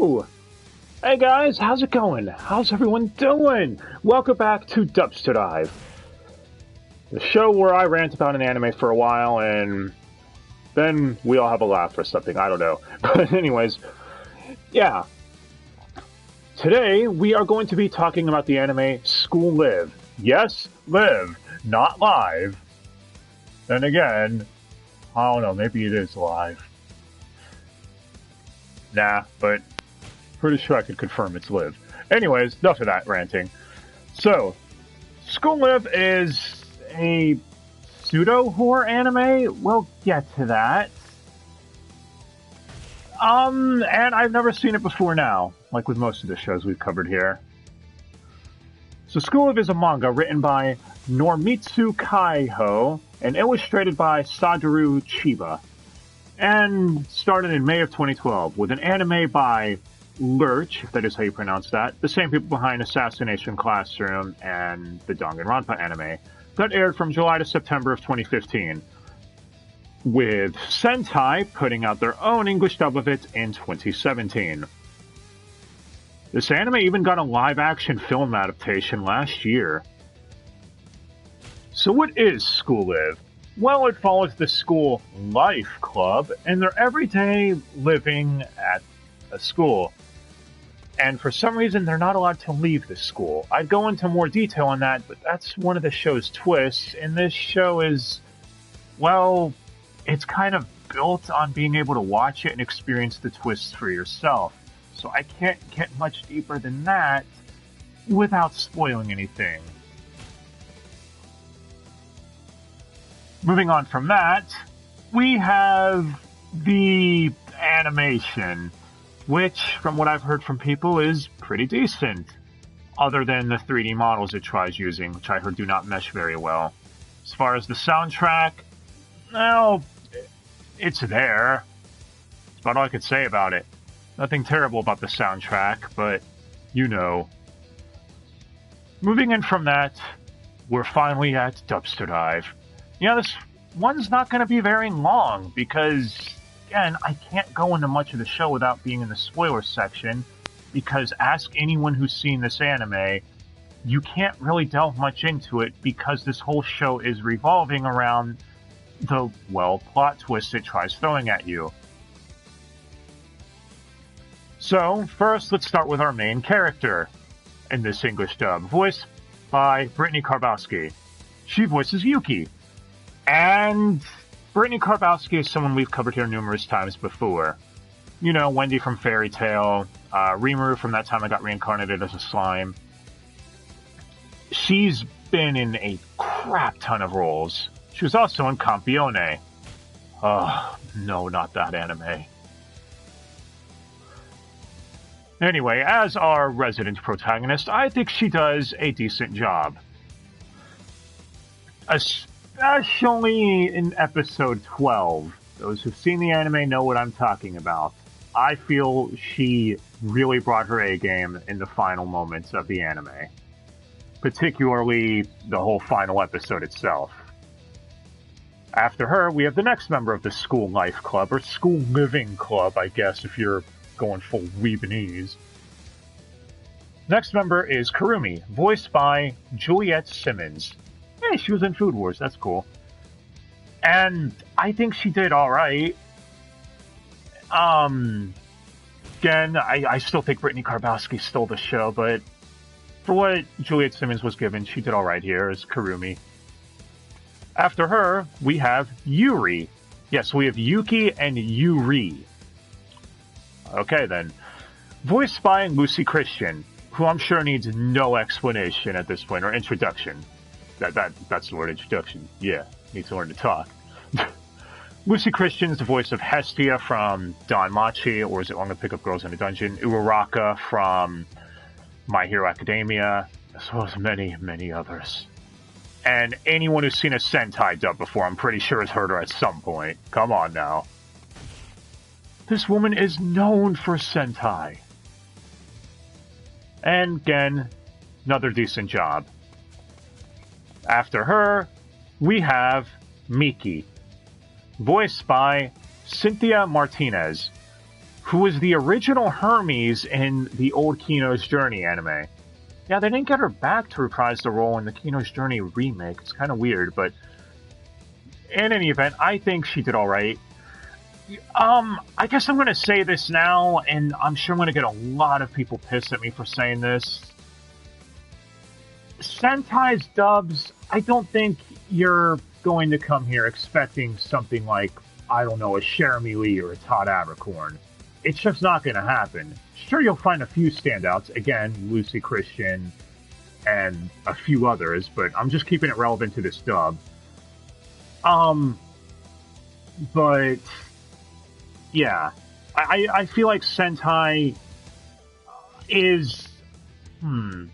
Hello! Hey guys, how's it going? How's everyone doing? Welcome back to Dubster Dive, the show where I rant about an anime for a while and then we all have a laugh or something, I don't know. But anyways, yeah. Today we are going to be talking about the anime School Live. Yes, live, not live. Then again, I don't know, maybe it is live. Nah, but pretty sure I could confirm it's live. Anyways, enough of that ranting. So, School Live is a pseudo-horror anime. We'll get to that. And I've never seen it before now, like with most of the shows we've covered here. So, School Live is a manga written by Normitsu Kaiho and illustrated by Sadaru Chiba, and started in May of 2012 with an anime by Lurch, if that is how you pronounce that, the same people behind Assassination Classroom and the Danganronpa anime, that aired from July to September of 2015, with Sentai putting out their own English dub of it in 2017. This anime even got a live-action film adaptation last year. So what is School Live? Well, it follows the school life club and their everyday living at a school. And for some reason, they're not allowed to leave the school. I'd go into more detail on that, but that's one of the show's twists. And this show is, well, it's kind of built on being able to watch it and experience the twists for yourself. So I can't get much deeper than that without spoiling anything. Moving on from that, we have the animation, which, from what I've heard from people, is pretty decent. Other than the 3D models it tries using, which I heard do not mesh very well. As far as the soundtrack, well, it's there. That's about all I could say about it. Nothing terrible about the soundtrack, but you know. Moving in from that, we're finally at Dubster Dive. Yeah, this one's not going to be very long because, again, I can't go into much of the show without being in the spoiler section, because ask anyone who's seen this anime, you can't really delve much into it because this whole show is revolving around the, well, plot twist it tries throwing at you. So, first, let's start with our main character in this English dub, voiced by Brittany Karbowski. She voices Yuki. And Brittany Karbowski is someone we've covered here numerous times before. You know, Wendy from Fairy Tail, Rimuru from That Time I Got Reincarnated as a Slime. She's been in a crap ton of roles. She was also in Campione. Oh, no, not that anime. Anyway, as our resident protagonist, I think she does a decent job. Especially in episode 12. Those who've seen the anime know what I'm talking about. I feel she really brought her A game in the final moments of the anime. Particularly the whole final episode itself. After her, we have the next member of the School Life Club, or School Living Club, I guess, if you're going full Weebanese. Next member is Kurumi, voiced by Juliette Simmons. Hey, she was in Food Wars, that's cool. And I think she did alright. Again, I still think Brittany Karbowski stole the show, but for what Juliette Simmons was given, she did alright here as Kurumi. After her, we have Yuri. Yes, we have Yuki and Yuri. Okay then. Voiced by Lucy Christian, who I'm sure needs no explanation at this point, or introduction. That's the word, introduction. Yeah, need to learn to talk. Lucy Christian is the voice of Hestia from Don Machi, or is it Long to Pick Up Girls in a Dungeon? Uraraka from My Hero Academia, as well as many, many others. And anyone who's seen a Sentai dub before, I'm pretty sure has heard her at some point. Come on now. This woman is known for Sentai. And again, another decent job. After her, we have Miki, voiced by Cynthia Martinez, who was the original Hermes in the old Kino's Journey anime. Yeah, they didn't get her back to reprise the role in the Kino's Journey remake. It's kind of weird, but in any event, I think she did alright. I guess I'm going to say this now, and I'm sure I'm going to get a lot of people pissed at me for saying this. Sentai's dubs, I don't think you're going to come here expecting something like, I don't know, a Jeremy Lee or a Todd Abercorn. It's just not going to happen. Sure, you'll find a few standouts. Again, Lucy Christian and a few others, but I'm just keeping it relevant to this dub. But yeah, I feel like Sentai is... I'm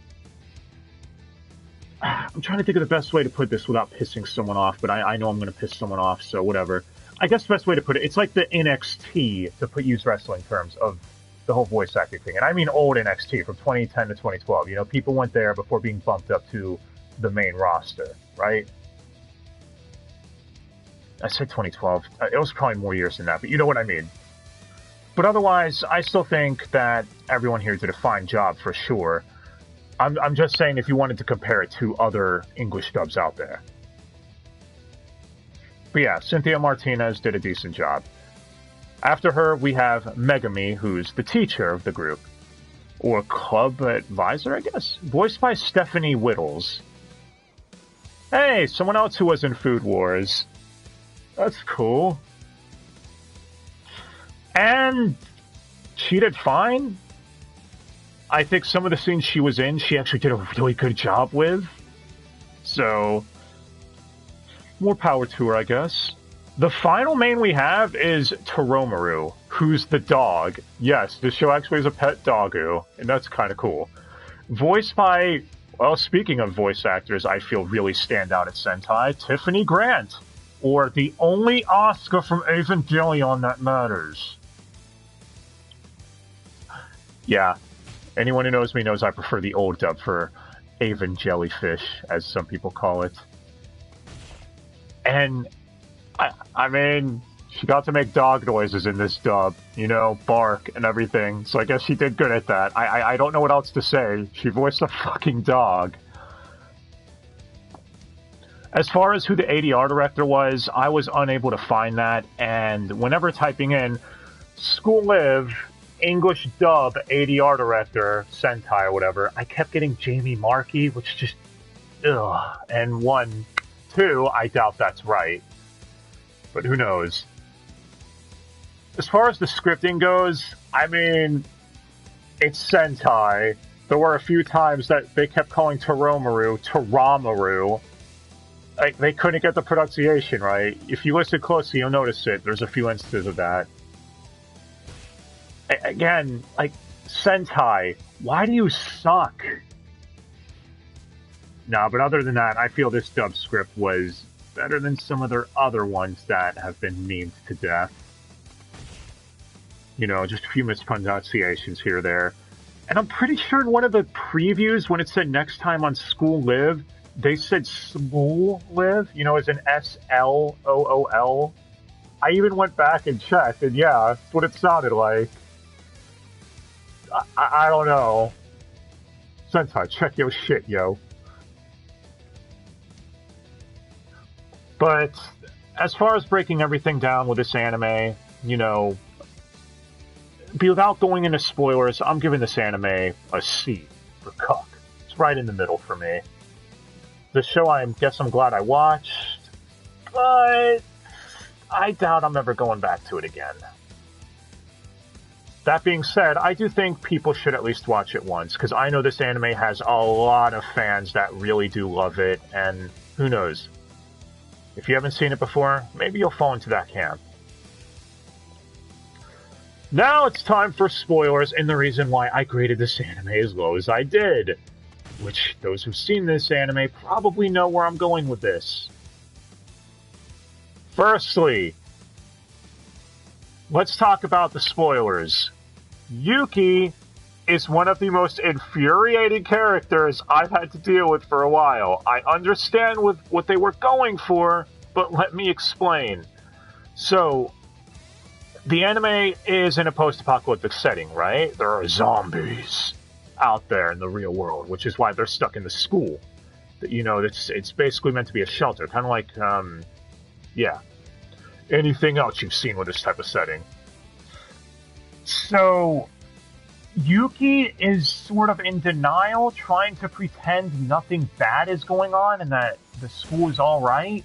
trying to think of the best way to put this without pissing someone off, but I know I'm going to piss someone off, so whatever. I guess the best way to put it, it's like the NXT, to use wrestling terms, of the whole voice acting thing. And I mean old NXT, from 2010 to 2012. You know, people went there before being bumped up to the main roster, right? I said 2012. It was probably more years than that, but you know what I mean. But otherwise, I still think that everyone here did a fine job, for sure. I'm just saying if you wanted to compare it to other English dubs out there. But yeah, Cynthia Martinez did a decent job. After her, we have Megami, who's the teacher of the group. Or club advisor, I guess? Voiced by Stephanie Whittles. Hey, someone else who was in Food Wars. That's cool. And she did fine. I think some of the scenes she was in, she actually did a really good job with. So, more power to her, I guess. The final main we have is Toromaru, who's the dog. Yes, this show actually is a pet doggo, and that's kind of cool. Voiced by, well, speaking of voice actors I feel really stand out at Sentai, Tiffany Grant. Or the only Asuka from Evangelion that matters. Yeah. Anyone who knows me knows I prefer the old dub for Evangellyfish, as some people call it. And, I mean, she got to make dog noises in this dub, you know, bark and everything, so I guess she did good at that. I don't know what else to say. She voiced a fucking dog. As far as who the ADR director was, I was unable to find that, and whenever typing in School Live English dub ADR director, Sentai or whatever, I kept getting Jamie Markey, which just, ugh. And 2, I doubt that's right. But who knows? As far as the scripting goes, I mean, it's Sentai. There were a few times that they kept calling Toromaru. Like, they couldn't get the pronunciation right. If you listen closely, you'll notice it. There's a few instances of that. Again, like, Sentai, why do you suck? No, but other than that, I feel this dub script was better than some of their other ones that have been memed to death. You know, just a few mispronunciations here or there. And I'm pretty sure in one of the previews, when it said next time on School Live, they said School Live, you know, as in S-L-O-O-L. I even went back and checked, and yeah, that's what it sounded like. I don't know. Sentai, check your shit, yo. But as far as breaking everything down with this anime, you know, without going into spoilers, I'm giving this anime a C for cuck. It's right in the middle for me. The show I'm glad I watched, but I doubt I'm ever going back to it again. That being said, I do think people should at least watch it once, because I know this anime has a lot of fans that really do love it, and who knows? If you haven't seen it before, maybe you'll fall into that camp. Now it's time for spoilers, and the reason why I graded this anime as low as I did. Which, those who've seen this anime probably know where I'm going with this. Firstly, let's talk about the spoilers. Yuki is one of the most infuriating characters I've had to deal with for a while. I understand what they were going for, but let me explain. So, The anime is in a post-apocalyptic setting, right? There are zombies out there in the real world, which is why they're stuck in the school. It's basically meant to be a shelter, kind of like, yeah. Anything else you've seen with this type of setting? So, Yuki is sort of in denial, trying to pretend nothing bad is going on and that the school is alright.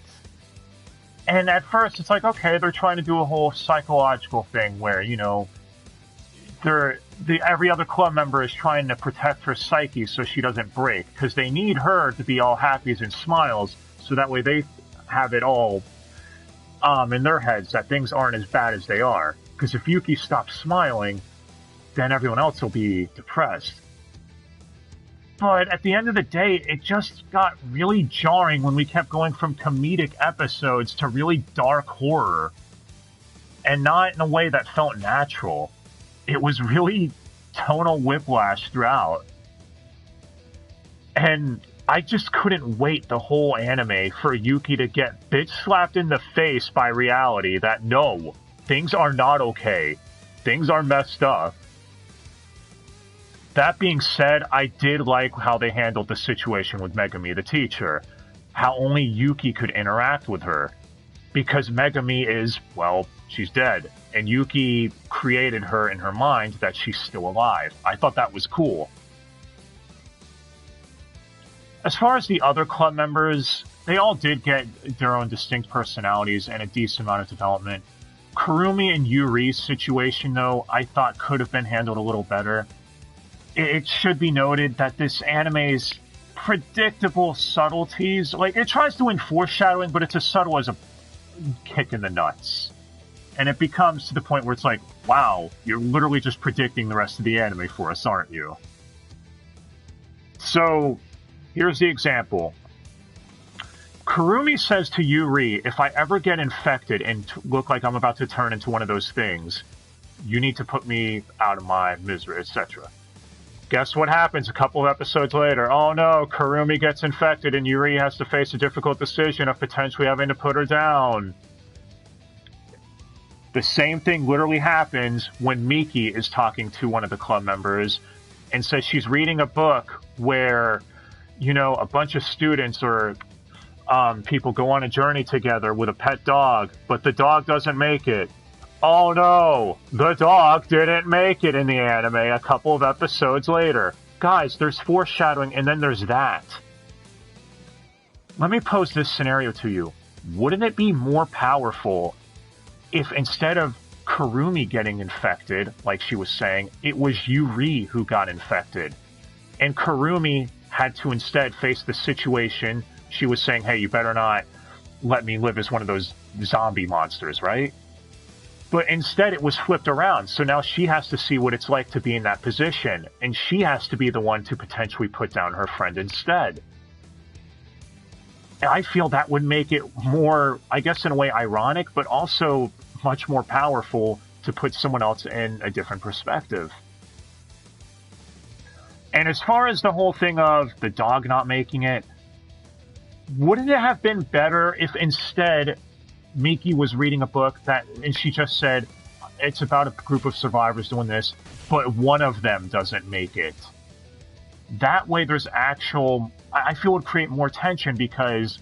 And at first, it's like, okay, they're trying to do a whole psychological thing where, every other club member is trying to protect her psyche so she doesn't break, because they need her to be all happies and smiles, so that way they have it all in their heads that things aren't as bad as they are. Because if Yuki stops smiling, then everyone else will be depressed. But at the end of the day, it just got really jarring when we kept going from comedic episodes to really dark horror. And not in a way that felt natural. It was really tonal whiplash throughout. And I just couldn't wait the whole anime for Yuki to get bitch slapped in the face by reality that no, things are not okay. Things are messed up. That being said, I did like how they handled the situation with Megami, the teacher. How only Yuki could interact with her. Because Megami is, well, she's dead. And Yuki created her in her mind that she's still alive. I thought that was cool. As far as the other club members, they all did get their own distinct personalities and a decent amount of development. Kurumi and Yuri's situation, though, I thought could have been handled a little better. It should be noted that this anime's predictable subtleties, like, it tries to win foreshadowing, but it's as subtle as a kick in the nuts. And it becomes to the point where it's like, wow, you're literally just predicting the rest of the anime for us, aren't you? So, here's the example. Kurumi says to Yuri, if I ever get infected and look like I'm about to turn into one of those things, you need to put me out of my misery, etc. Guess what happens a couple of episodes later? Oh no, Kurumi gets infected and Yuri has to face a difficult decision of potentially having to put her down. The same thing literally happens when Miki is talking to one of the club members and says she's reading a book where, a bunch of students or people go on a journey together with a pet dog, but the dog doesn't make it. Oh no, the dog didn't make it in the anime a couple of episodes later. Guys, there's foreshadowing and then there's that. Let me pose this scenario to you. Wouldn't it be more powerful if instead of Kurumi getting infected, like she was saying, it was Yuri who got infected? And Kurumi had to instead face the situation. She was saying, hey, you better not let me live as one of those zombie monsters, right? But instead it was flipped around, so now she has to see what it's like to be in that position, and she has to be the one to potentially put down her friend instead. And I feel that would make it more, I guess in a way, ironic, but also much more powerful to put someone else in a different perspective. And as far as the whole thing of the dog not making it, wouldn't it have been better if instead Miki was reading a book and she just said, it's about a group of survivors doing this, but one of them doesn't make it? That way there's actual, I feel it would create more tension because,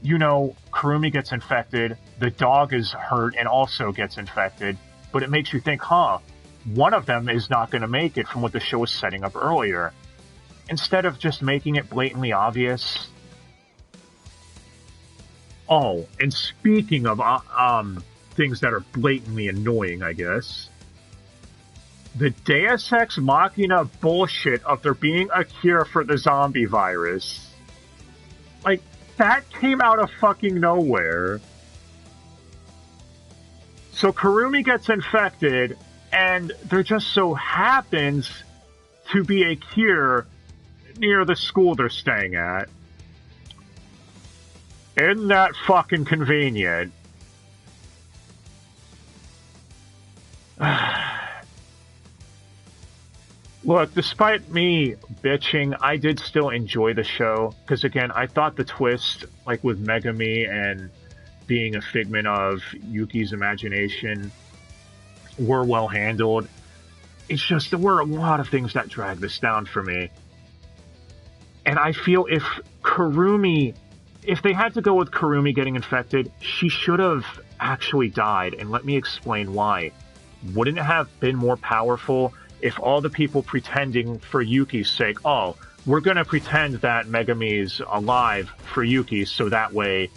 Kurumi gets infected, the dog is hurt and also gets infected, but it makes you think, one of them is not going to make it from what the show was setting up earlier. Instead of just making it blatantly obvious. Oh, and speaking of things that are blatantly annoying, I guess, the Deus Ex Machina bullshit of there being a cure for the zombie virus. Like, that came out of fucking nowhere. So Kurumi gets infected, and there just so happens to be a cure near the school they're staying at. Isn't that fucking convenient? Look, despite me bitching, I did still enjoy the show. Because again, I thought the twist, like with Megami and being a figment of Yuki's imagination, were well handled. It's just there were a lot of things that dragged this down for me. And I feel if they had to go with Kurumi getting infected, she should have actually died, and let me explain why. Wouldn't it have been more powerful if all the people pretending for Yuki's sake, oh, we're gonna pretend that Megumi's alive for Yuki so that way,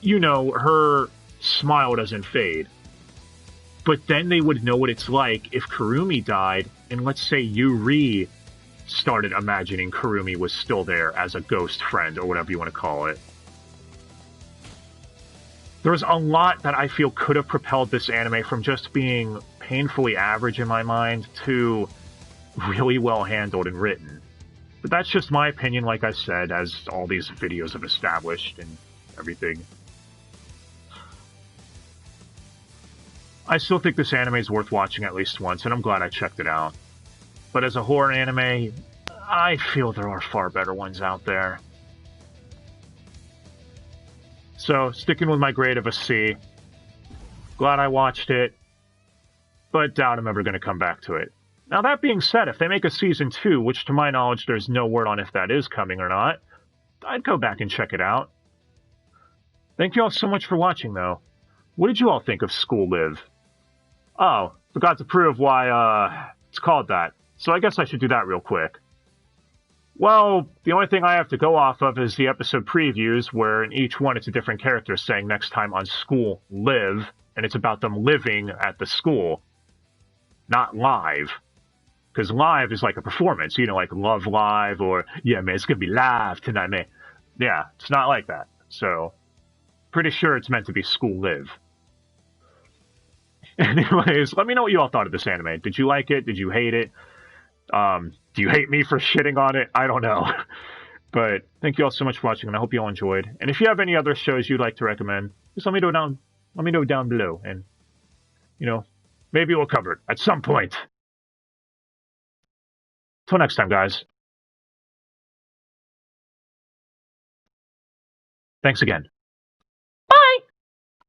her smile doesn't fade. But then they would know what it's like if Kurumi died, and let's say Yuri started imagining Kurumi was still there as a ghost friend, or whatever you want to call it. There's a lot that I feel could have propelled this anime from just being painfully average in my mind to really well handled and written. But that's just my opinion, like I said, as all these videos have established and everything. I still think this anime is worth watching at least once, and I'm glad I checked it out. But as a horror anime, I feel there are far better ones out there. So, sticking with my grade of a C. Glad I watched it, but doubt I'm ever going to come back to it. Now, that being said, if they make a season 2, which to my knowledge there's no word on if that is coming or not, I'd go back and check it out. Thank you all so much for watching, though. What did you all think of School Live? Oh, forgot to prove why, it's called that. So I guess I should do that real quick. Well, the only thing I have to go off of is the episode previews, where in each one it's a different character saying next time on School Live, and it's about them living at the school, not live. Because live is like a performance, like Love Live, or, yeah, man, it's gonna be live tonight, man. Yeah, it's not like that. So, pretty sure it's meant to be School Live. Anyways, let me know what you all thought of this anime. Did you like it? Did you hate it? Do you hate me for shitting on it? I don't know. But thank you all so much for watching, and I hope you all enjoyed. And if you have any other shows you'd like to recommend, just let me know down below, and maybe we'll cover it at some point. Till next time, guys. Thanks again.